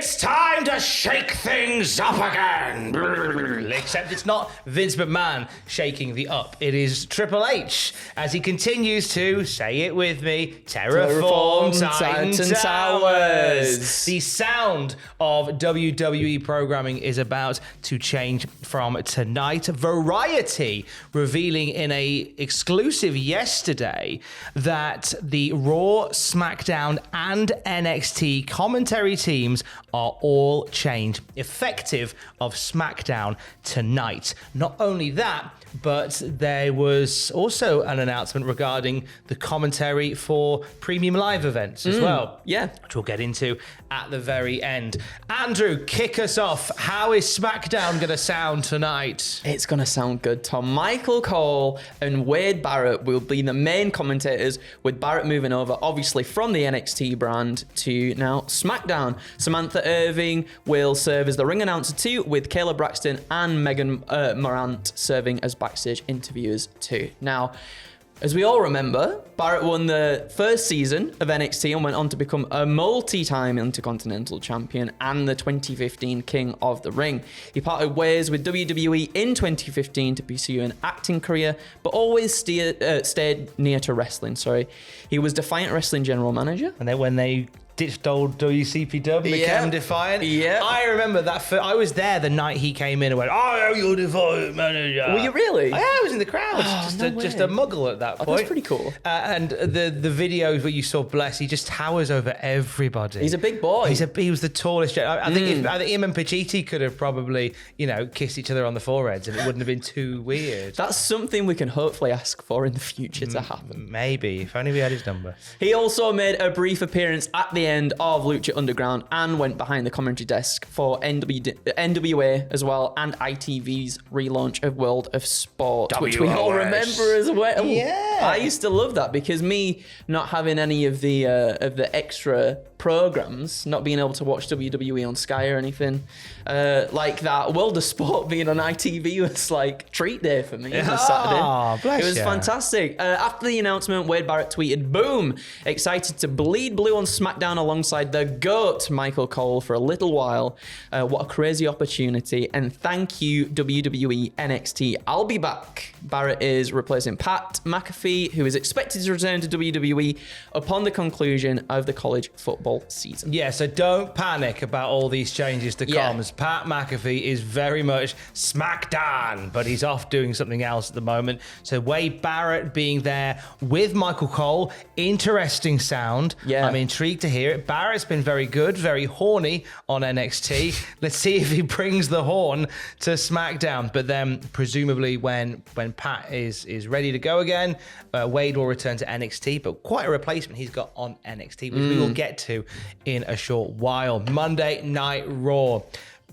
It's time to shake things up again. Except it's not Vince McMahon shaking the up. It is Triple H as he continues to, say it with me, terraform Titan Towers. The sound of WWE programming is about to change from tonight. Variety revealing in a exclusive yesterday that the Raw, SmackDown, and NXT commentary teams are all changed, effective of SmackDown tonight. Not only that, but there was also an announcement regarding the commentary for premium live events as well. Yeah. Which we'll get into at the very end. Andrew, kick us off. How is SmackDown going to sound tonight? It's going to sound good, Tom. Michael Cole and Wade Barrett will be the main commentators, with Barrett moving over, obviously, from the NXT brand to now SmackDown. Samantha Irving will serve as the ring announcer too, with Kayla Braxton and Megan Morant serving as backstage interviewers too. Now, as we all remember, Barrett won the first season of NXT and went on to become a multi-time Intercontinental Champion and the 2015 King of the Ring. He parted ways with WWE in 2015 to pursue an acting career, but always stayed near to wrestling. He was Defiant Wrestling General Manager. And then when they ditched old WCPW, became Defiant. Yeah. I remember that. I was there the night he came in and went, "Oh, you're Defiant manager." Were you really? Yeah, I was in the crowd. Just a muggle at that point. That's pretty cool. And the videos where you saw Bless, he just towers over everybody. He's a big boy. He was the tallest. I think him and Pacitti could have probably, kissed each other on the foreheads and it wouldn't have been too weird. That's something we can hopefully ask for in the future to happen. Maybe, if only we had his number. He also made a brief appearance at the end of Lucha Underground and went behind the commentary desk for NWA as well, and ITV's relaunch of World of Sport, which we all remember as well. Yeah, I used to love that because me not having any of the extra programs, not being able to watch WWE on Sky or anything like that, World of Sport being on ITV was like treat day for me on Saturday. Bless it was fantastic. After the announcement, Wade Barrett tweeted, "Boom! Excited to bleed blue on SmackDown alongside the GOAT Michael Cole for a little while. What a crazy opportunity, and thank you WWE NXT. I'll be back." Barrett is replacing Pat McAfee, who is expected to return to WWE upon the conclusion of the college football season. Yeah, so don't panic about all these changes to comms. Pat McAfee is very much SmackDown, but he's off doing something else at the moment. So Wade Barrett being there with Michael Cole, interesting sound. Yeah. I'm intrigued to hear it. Barrett's been very good, very horny on NXT. Let's see if he brings the horn to SmackDown. But then presumably when Pat is ready to go again, Wade will return to NXT, but quite a replacement he's got on NXT, which we will get to in a short while. Monday Night Raw.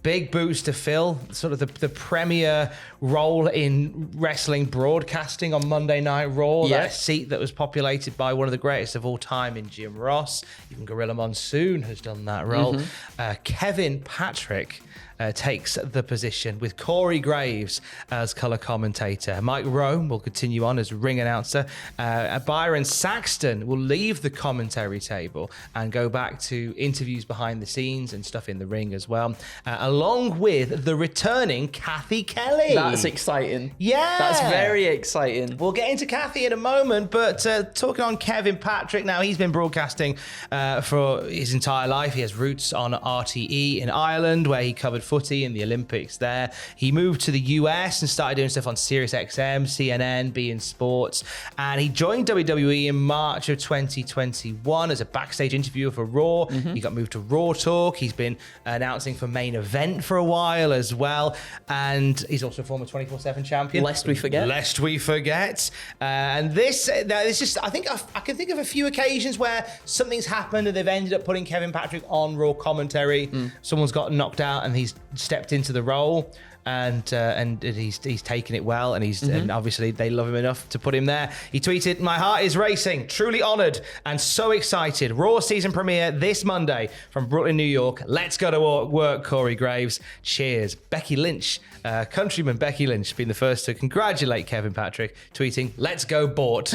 Big boots to fill, sort of the premier role in wrestling broadcasting on Monday Night Raw. Yeah. That seat that was populated by one of the greatest of all time in Jim Ross. Even Gorilla Monsoon has done that role. Kevin Patrick takes the position with Corey Graves as colour commentator. Mike Rome will continue on as ring announcer. Byron Saxton will leave the commentary table and go back to interviews behind the scenes and stuff in the ring as well, along with the returning Kathy Kelly. That's exciting. Yeah. That's very exciting. We'll get into Kathy in a moment, but talking on Kevin Patrick now, he's been broadcasting for his entire life. He has roots on RTE in Ireland, where he covered footy in the Olympics there. He moved to the US and started doing stuff on Sirius XM, CNN, beIN Sports, and he joined WWE in March of 2021 as a backstage interviewer for Raw. He got moved to Raw Talk. He's been announcing for Main Event for a while as well, and he's also a former 24/7 champion. Lest we forget. And this just, I think I can think of a few occasions where something's happened and they've ended up putting Kevin Patrick on Raw commentary. Someone's got knocked out and he's stepped into the role, and he's taken it well, and and obviously they love him enough to put him there. He tweeted, "My heart is racing, truly honoured and so excited. Raw season premiere this Monday from Brooklyn, New York. Let's go to work, Corey Graves. Cheers." Becky Lynch, countryman Becky Lynch, being the first to congratulate Kevin Patrick, tweeting, "Let's go Bort."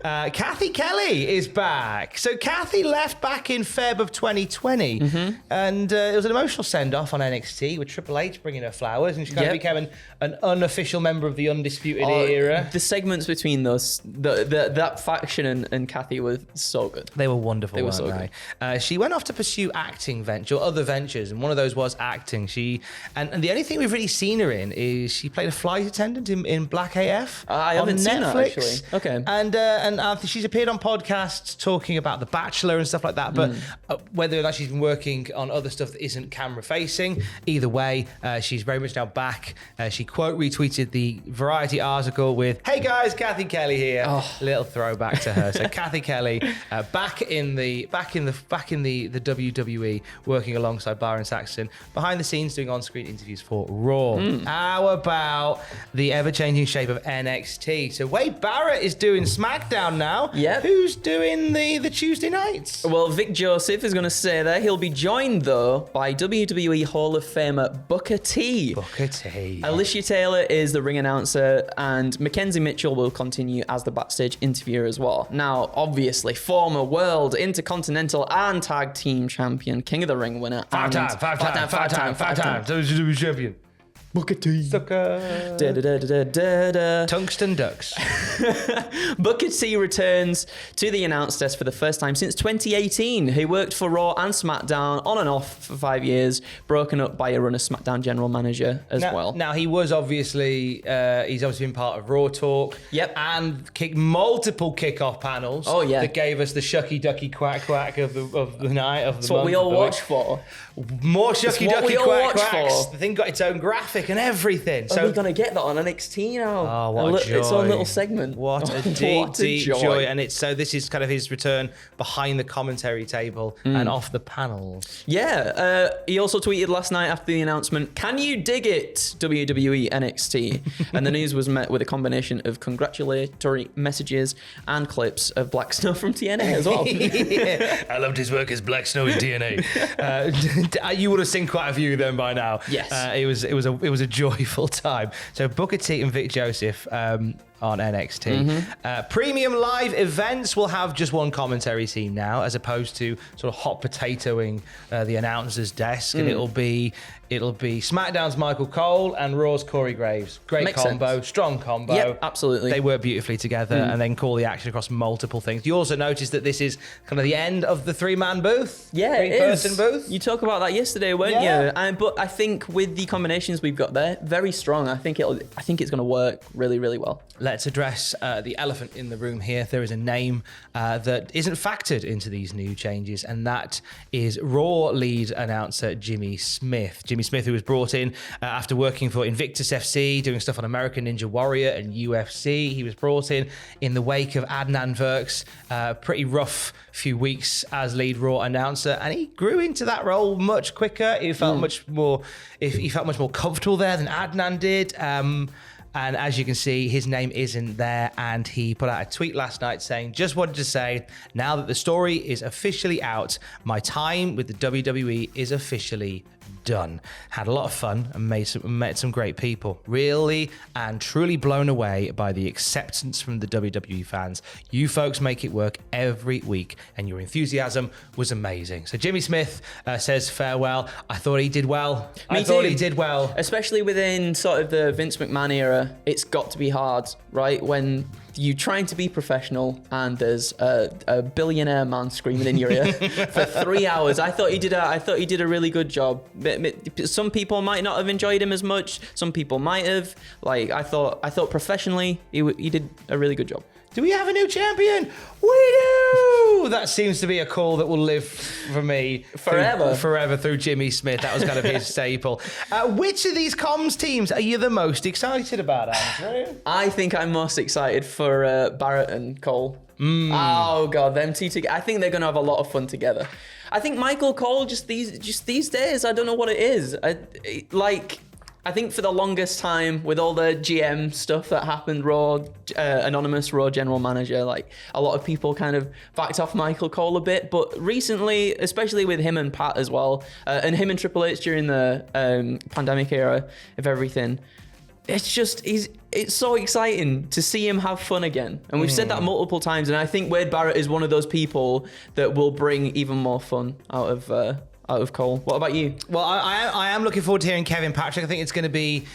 Kathy Kelly is back. So Kathy left back in Feb of 2020, and it was an emotional send-off on NXT with Triple H bringing her flowers, and she kind of became an unofficial member of the Undisputed Era. The segments between those, that faction and Kathy were so good. They were wonderful. They were so good. She went off to pursue acting other ventures, and one of those was acting. And the only thing we've really seen her in is she played a flight attendant in Black AF. I haven't seen that, actually. Okay. And she's appeared on podcasts talking about The Bachelor and stuff like that, but whether or not she's been working on other stuff that isn't camera facing, either way, she's very much now back. She quote retweeted the Variety article with, "Hey guys, Kathy Kelly here." Little throwback to her. So Kathy Kelly back in the WWE, working alongside Byron Saxton, behind the scenes doing on-screen interviews for Raw. How about the ever-changing shape of NXT? So Wade Barrett is doing SmackDown now. Yep. Who's doing the Tuesday nights? Well, Vic Joseph is going to stay there. He'll be joined, though, by WWE Hall of Famer Booker T. Alicia Taylor is the ring announcer, and Mackenzie Mitchell will continue as the backstage interviewer as well. Now, obviously, former world, intercontinental, and tag team champion, King of the Ring winner. Five-time WWE champion. Booker T. Sucker. Tungsten Ducks. Booker T returns to the announce desk for the first time since 2018. He worked for Raw and SmackDown on and off for 5 years, broken up by a run as SmackDown general manager as well. Now he was obviously he's obviously been part of Raw Talk. Yep. And multiple kickoff panels. Oh yeah. That gave us the shucky ducky quack quack of the night of the That's what we all watch for. More shucky ducky quack quacks. The thing got its own graphic and everything. So we're gonna get that on NXT now. Oh, what a joy. Its own little segment. What a deep joy. And this is kind of his return behind the commentary table and off the panels. Yeah. He also tweeted last night after the announcement, "Can you dig it, WWE NXT?" And the news was met with a combination of congratulatory messages and clips of Black Snow from TNA as well. Yeah. I loved his work as Black Snow in TNA. You would have seen quite a few of them by now. Yes. It was a joyful time. So Booker T and Vic Joseph on NXT. Premium live events will have just one commentary team now, as opposed to sort of hot potatoing the announcer's desk, and it'll be SmackDown's Michael Cole and Raw's Corey Graves. Great Makes combo, sense. Strong combo. Yep, absolutely. They work beautifully together and then call the action across multiple things. You also noticed that this is kind of the end of the three-man booth. Yeah, it is. Three-person booth. You talked about that yesterday, weren't you? But I think with the combinations we've got there, very strong. I think it's going to work really, really well. Let's address the elephant in the room here. There is a name that isn't factored into these new changes, and that is Raw lead announcer Jimmy Smith. Jimmy Smith, who was brought in after working for Invictus FC, doing stuff on American Ninja Warrior and UFC. He was brought in the wake of Adnan Verk's pretty rough few weeks as lead Raw announcer, and he grew into that role much quicker. He felt much more comfortable there than Adnan did. And as you can see, his name isn't there. And he put out a tweet last night saying, "Just wanted to say, now that the story is officially out, my time with the WWE is officially done. Had a lot of fun and met some great people. Really and truly blown away by the acceptance from the WWE fans. You folks make it work every week, and your enthusiasm was amazing." So Jimmy Smith says farewell. I thought he did well. Me thought too. he did well. Especially within sort of the Vince McMahon era, it's got to be hard, right? When you're trying to be professional and there's a billionaire man screaming in your ear for 3 hours. I thought he did a really good job. Some people might not have enjoyed him as much. Some people might have. Like I thought professionally, he did a really good job. Do we have a new champion? We do! That seems to be a call that will live for me forever through Jimmy Smith. That was kind of his staple. Which of these comms teams are you the most excited about, Andrew? I think I'm most excited for Barrett and Cole. Oh god, them two together. I think they're gonna have a lot of fun together. I think Michael Cole just these days, I don't know what it is. I think for the longest time, with all the GM stuff that happened, Raw, anonymous Raw general manager, like a lot of people kind of backed off Michael Cole a bit. But recently, especially with him and Pat as well, and him and Triple H during the pandemic era of everything, it's just it's so exciting to see him have fun again. And we've said that multiple times. And I think Wade Barrett is one of those people that will bring even more fun out of Cole. What about you? Well, I am looking forward to hearing Kevin Patrick. I think it's going to be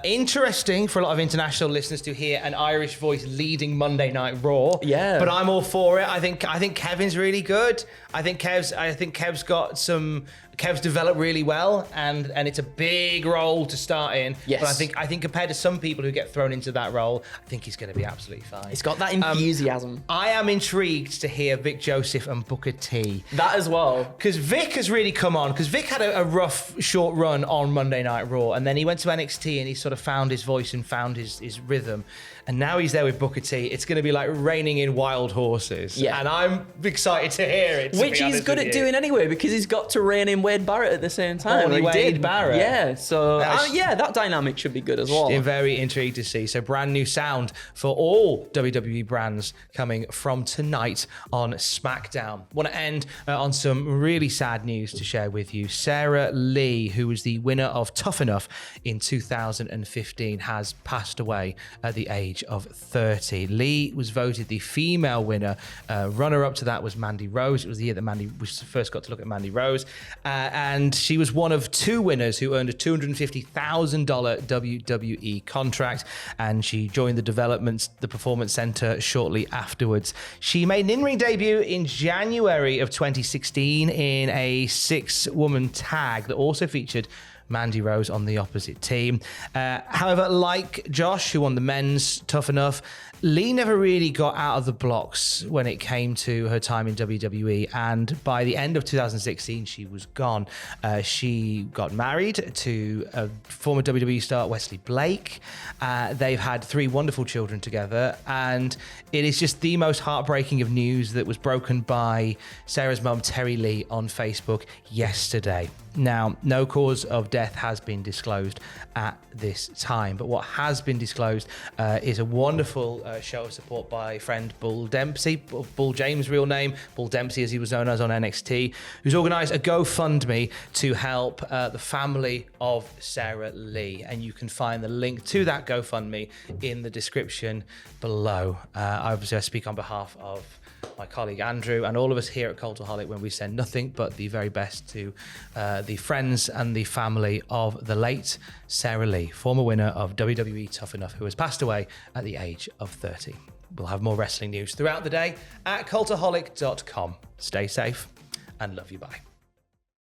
interesting for a lot of international listeners to hear an Irish voice leading Monday Night Raw. Yeah. But I'm all for it. I think Kevin's really good. I think Kev's got some. Kev's developed really well, and it's a big role to start in. Yes. But I think compared to some people who get thrown into that role, I think he's going to be absolutely fine. He's got that enthusiasm. I am intrigued to hear Vic Joseph and Booker T. That as well. Because Vic has really come on. Because Vic had a rough, short run on Monday Night Raw, and then he went to NXT and he sort of found his voice and found his rhythm. And now he's there with Booker T. It's going to be like reining in wild horses. Yeah. And I'm excited to hear it. Which he's good at doing anyway, because he's got to rein in Wade Barrett at the same time. Only He Wade did. Barrett. Yeah, so that dynamic should be good as well. I'm very intrigued to see. So brand new sound for all WWE brands coming from tonight on SmackDown. Want to end on some really sad news to share with you. Sara Lee, who was the winner of Tough Enough in 2015, has passed away at the age of 30. Lee was voted the female winner. Runner-up to that was Mandy Rose. It was the year that we first got to look at Mandy Rose. And she was one of two winners who earned a $250,000 WWE contract, and she joined the Performance Center shortly afterwards. She made an in-ring debut in January of 2016 in a 6-woman tag that also featured Mandy Rose on the opposite team. However, like Josh, who won the men's Tough Enough, Lee never really got out of the blocks when it came to her time in WWE, and by the end of 2016, she was gone. She got married to a former WWE star, Wesley Blake. They've had 3 wonderful children together, and it is just the most heartbreaking of news that was broken by Sarah's mum, Terry Lee, on Facebook yesterday. Now, no cause of death has been disclosed at this time, but what has been disclosed is a wonderful show of support by friend Bull Dempsey, Bull James' real name, Bull Dempsey as he was known as on NXT, who's organised a GoFundMe to help the family of Sara Lee. And you can find the link to that GoFundMe in the description below. Obviously, I speak on behalf of my colleague Andrew and all of us here at Cultaholic when we send nothing but the very best to the friends and the family of the late Sara Lee, former winner of WWE Tough Enough, who has passed away at the age of 30. We'll have more wrestling news throughout the day at cultaholic.com. Stay safe and love you. Bye.